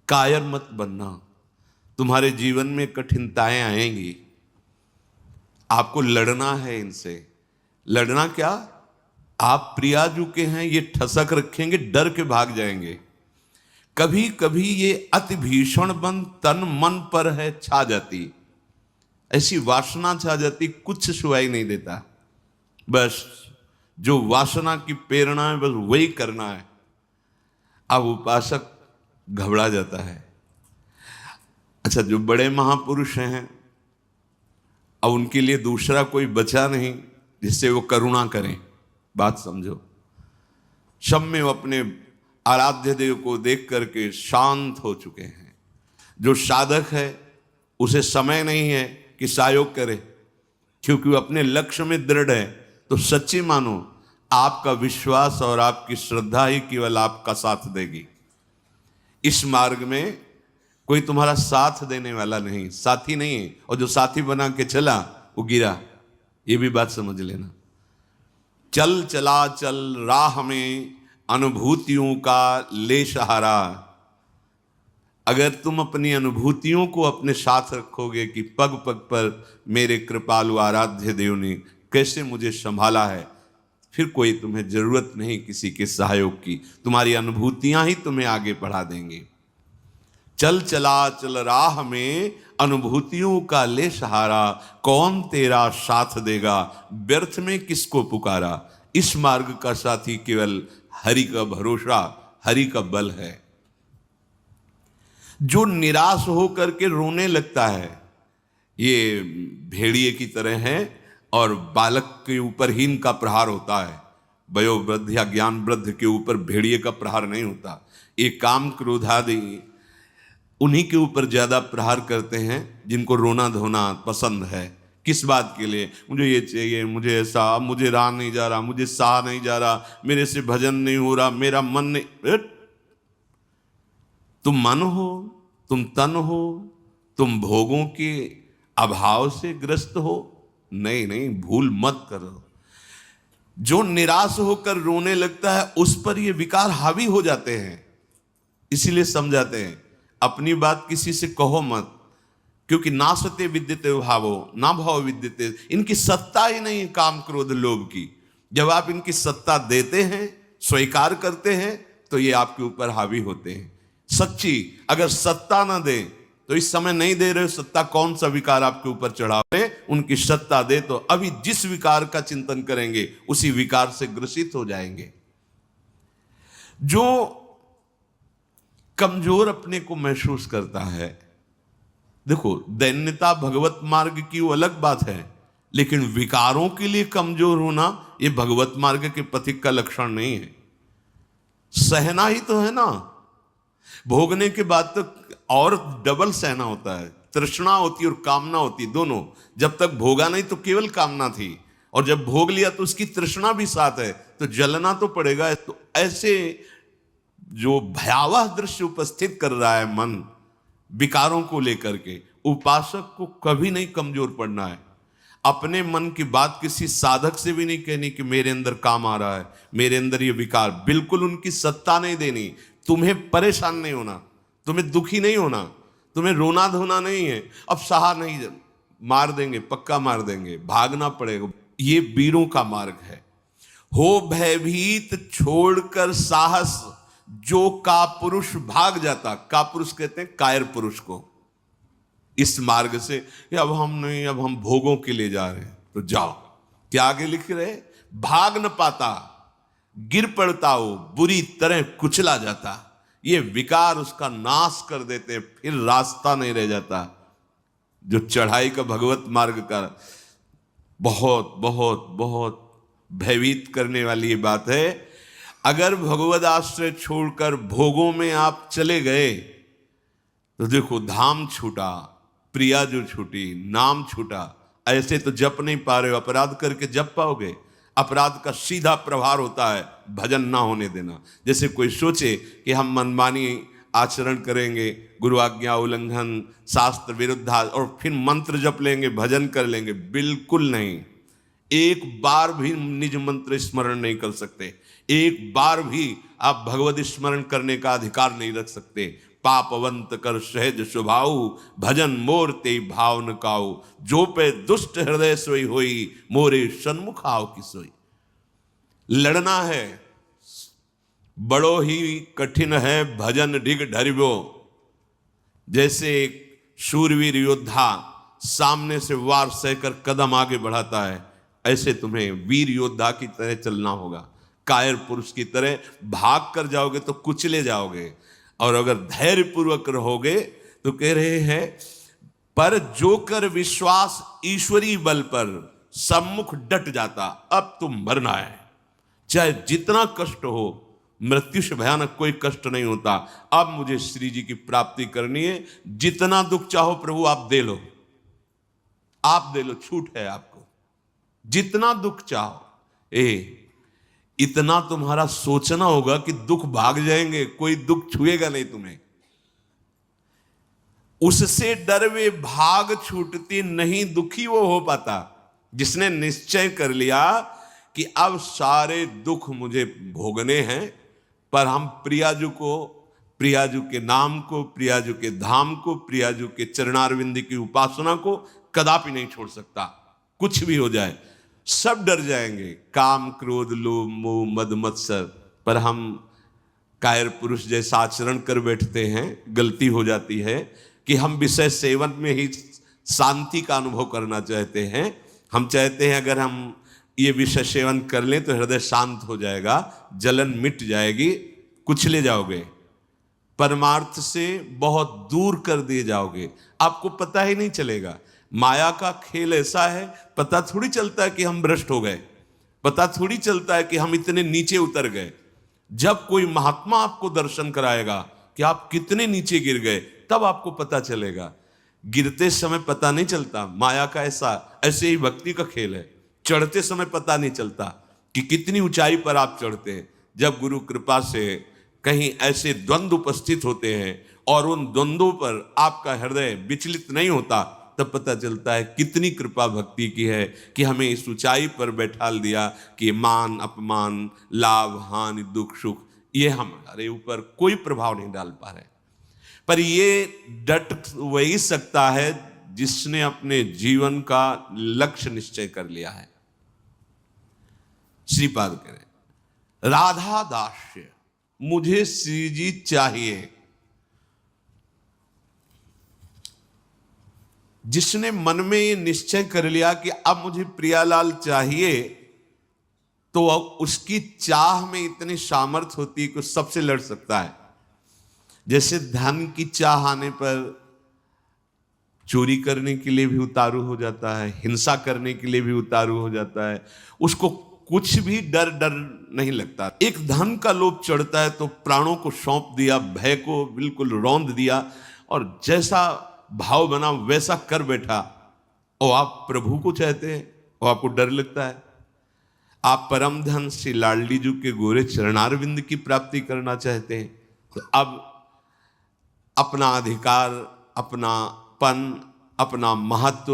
कायर मत बनना। तुम्हारे जीवन में कठिनताएं आएंगी, आपको लड़ना है इनसे। लड़ना क्या, आप प्रियाजू के हैं, ये ठसक रखेंगे, डर के भाग जाएंगे। कभी कभी ये अति भीषण बन तन मन पर है छा जाती, ऐसी वासना छा जाती, कुछ सुनाई नहीं देता। बस जो वासना की प्रेरणा है बस वही करना है। अब उपासक घबरा जाता है। अच्छा, जो बड़े महापुरुष हैं, अब उनके लिए दूसरा कोई बचा नहीं जिससे वो करुणा करें। बात समझो, सब में वो अपने आराध्य देव को देख करके शांत हो चुके हैं। जो साधक है उसे समय नहीं है कि सहयोग करे, क्योंकि वो अपने लक्ष्य में दृढ़ है। तो सच्ची मानो, आपका विश्वास और आपकी श्रद्धा ही केवल आपका साथ देगी। इस मार्ग में कोई तुम्हारा साथ देने वाला नहीं, साथी नहीं है। और जो साथी बना के चला वो गिरा, ये भी बात समझ लेना। चल चला चल राह में अनुभूतियों का ले सहारा। अगर तुम अपनी अनुभूतियों को अपने साथ रखोगे कि पग पग पर मेरे कृपालु आराध्य देव ने कैसे मुझे संभाला है, फिर कोई तुम्हें जरूरत नहीं किसी के सहयोग की। तुम्हारी अनुभूतियां ही तुम्हें आगे बढ़ा देंगी। चल चला चल राह में अनुभूतियों का ले सहारा, कौन तेरा साथ देगा, व्यर्थ में किसको पुकारा। इस मार्ग का साथी केवल हरि का भरोसा, हरि का बल है। जो निराश होकर के रोने लगता है, ये भेड़िए की तरह है, और बालक के ऊपर ही इनका प्रहार होता है। वयोवृद्ध या ज्ञान वृद्ध के ऊपर भेड़िए का प्रहार नहीं होता। ये काम क्रोध आदि उन्हीं के ऊपर ज्यादा प्रहार करते हैं जिनको रोना धोना पसंद है। किस बात के लिए, मुझे ये चाहिए, मुझे ऐसा, मुझे रहा नहीं जा रहा, मुझे सहा नहीं जा रहा, मेरे से भजन नहीं हो रहा, मेरा मन नहीं। तुम मन हो, तुम तन हो, तुम भोगों के अभाव से ग्रस्त हो? नहीं नहीं, भूल मत करो। जो निराश होकर रोने लगता है उस पर ये विकार हावी हो जाते हैं। इसीलिए समझाते हैं, अपनी बात किसी से कहो मत, क्योंकि ना सत्य विद्यते भावो ना भाव विद्यते। इनकी सत्ता ही नहीं काम क्रोध लोभ की। जब आप इनकी सत्ता देते हैं, स्वीकार करते हैं, तो ये आपके ऊपर हावी होते हैं। सच्ची अगर सत्ता ना दे तो इस समय नहीं दे रहे हो सत्ता, कौन सा विकार आपके ऊपर चढ़ा रहे, उनकी सत्ता दे तो अभी जिस विकार का चिंतन करेंगे उसी विकार से ग्रसित हो जाएंगे। जो कमजोर अपने को महसूस करता है, देखो दैन्यता भगवत मार्ग की वो अलग बात है, लेकिन विकारों के लिए कमजोर होना ये भगवत मार्ग के पथिक का लक्षण नहीं है। सहना ही तो है ना, भोगने के बाद तो और डबल सहना होता है। तृष्णा होती और कामना होती, दोनों। जब तक भोगा नहीं तो केवल कामना थी, और जब भोग लिया तो उसकी तृष्णा भी साथ है, तो जलना तो पड़ेगा। तो ऐसे जो भयावह दृश्य उपस्थित कर रहा है मन विकारों को लेकर के, उपासक को कभी नहीं कमजोर पड़ना है। अपने मन की बात किसी साधक से भी नहीं कहनी कि मेरे अंदर काम आ रहा है, मेरे अंदर ये विकार, बिल्कुल उनकी सत्ता नहीं देनी। तुम्हें परेशान नहीं होना, तुम्हें दुखी नहीं होना, तुम्हें रोना धोना नहीं है। अब सहा नहीं, मार देंगे, पक्का मार देंगे, भागना पड़ेगा। ये वीरों का मार्ग है। हो भयभीत छोड़कर साहस, जो कापुरुष भाग जाता। कापुरुष कहते हैं कायर पुरुष को। इस मार्ग से अब हम नहीं, अब हम भोगों के लिए जा रहे हैं, तो जाओ। क्या आगे लिख रहे, भाग न पाता, गिर पड़ता हो, बुरी तरह कुचला जाता। ये विकार उसका नाश कर देते, फिर रास्ता नहीं रह जाता। जो चढ़ाई का भगवत मार्ग का बहुत बहुत बहुत भयभीत करने वाली बात है। अगर भगवद आश्रय छोड़कर भोगों में आप चले गए तो देखो धाम छूटा, प्रिया जो छूटी, नाम छूटा। ऐसे तो जप नहीं पा रहे हो, अपराध करके जप पाओगे? अपराध का सीधा प्रभाव होता है भजन ना होने देना। जैसे कोई सोचे कि हम मनमानी आचरण करेंगे, गुरु आज्ञा उल्लंघन, शास्त्र विरुद्ध, और फिर मंत्र जप लेंगे, भजन कर लेंगे, बिल्कुल नहीं। एक बार भी निज मंत्र स्मरण नहीं कर सकते, एक बार भी आप भगवत स्मरण करने का अधिकार नहीं रख सकते। पापवंत कर सहज स्वभाव, भजन मोर ते भाव न काऊ, जो पे दुष्ट हृदय सोई होई, मोरे सन्मुख आओ की सोई। लड़ना है बड़ो ही कठिन है, भजन ढिग ढरिबो। जैसे एक शूरवीर योद्धा सामने से वार सहकर कदम आगे बढ़ाता है, ऐसे तुम्हें वीर योद्धा की तरह चलना होगा। कायर पुरुष की तरह भाग कर जाओगे तो कुचले जाओगे, और अगर धैर्य पूर्वक रहोगे तो कह रहे हैं पर जो कर विश्वास ईश्वरी बल पर, सम्मुख डट जाता। अब तुम मरना है, चाहे जितना कष्ट हो, मृत्यु से भयानक कोई कष्ट नहीं होता। अब मुझे श्री जी की प्राप्ति करनी है, जितना दुख चाहो प्रभु आप दे लो, आप दे लो, छूट है आपको, जितना दुख चाहो। इतना तुम्हारा सोचना होगा कि दुख भाग जाएंगे, कोई दुख छुएगा नहीं तुम्हें। उससे डर वे भाग छूटती नहीं, दुखी वो हो पाता जिसने निश्चय कर लिया कि अब सारे दुख मुझे भोगने हैं, पर हम प्रियाजू को, प्रियाजू के नाम को, प्रियाजू के धाम को, प्रियाजू के चरणारविंद की उपासना को कदापि नहीं छोड़ सकता। कुछ भी हो जाए सब डर जाएंगे, काम क्रोध लोभ मोह मद मत्सर, पर हम कायर पुरुष जैसा आचरण कर बैठते हैं। गलती हो जाती है कि हम विषय सेवन में ही शांति का अनुभव करना चाहते हैं। हम चाहते हैं अगर हम ये विषय सेवन कर लें तो हृदय शांत हो जाएगा, जलन मिट जाएगी, कुचले जाओगे, परमार्थ से बहुत दूर कर दिए जाओगे, आपको पता ही नहीं चलेगा। माया का खेल ऐसा है, पता थोड़ी चलता है कि हम भ्रष्ट हो गए, पता थोड़ी चलता है कि हम इतने नीचे उतर गए। जब कोई महात्मा आपको दर्शन कराएगा कि आप कितने नीचे गिर गए, तब आपको पता चलेगा। गिरते समय पता नहीं चलता। माया का ऐसे ही भक्ति का खेल है, चढ़ते समय पता नहीं चलता कि कितनी ऊंचाई पर आप चढ़ते हैं। जब गुरु कृपा से कहीं ऐसे द्वंद्व उपस्थित होते हैं और उन द्वंद्वों पर आपका हृदय विचलित नहीं होता, तब पता चलता है कितनी कृपा भक्ति की है कि हमें इस ऊंचाई पर बैठाल दिया कि मान अपमान, लाभ हानि, दुख सुख, ये हमारे ऊपर कोई प्रभाव नहीं डाल पा रहे। पर ये डट वही सकता है जिसने अपने जीवन का लक्ष्य निश्चय कर लिया है। श्रीपाद करें राधा दास्य, मुझे श्री जी चाहिए। जिसने मन में ये निश्चय कर लिया कि अब मुझे प्रियालाल चाहिए, तो अब उसकी चाह में इतनी सामर्थ होती है कि सबसे लड़ सकता है। जैसे धन की चाह आने पर चोरी करने के लिए भी उतारू हो जाता है, हिंसा करने के लिए भी उतारू हो जाता है, उसको कुछ भी डर नहीं लगता। एक धन का लोभ चढ़ता है तो प्राणों को सौंप दिया, भय को बिल्कुल रौंद दिया, और जैसा भाव बना वैसा कर बैठा। और आप प्रभु को चाहते हैं और आपको डर लगता है। आप परम धन श्री लाडली जी के गोरे चरणारविंद की प्राप्ति करना चाहते हैं, तो अब अपना अधिकार, अपना पन, अपना महत्व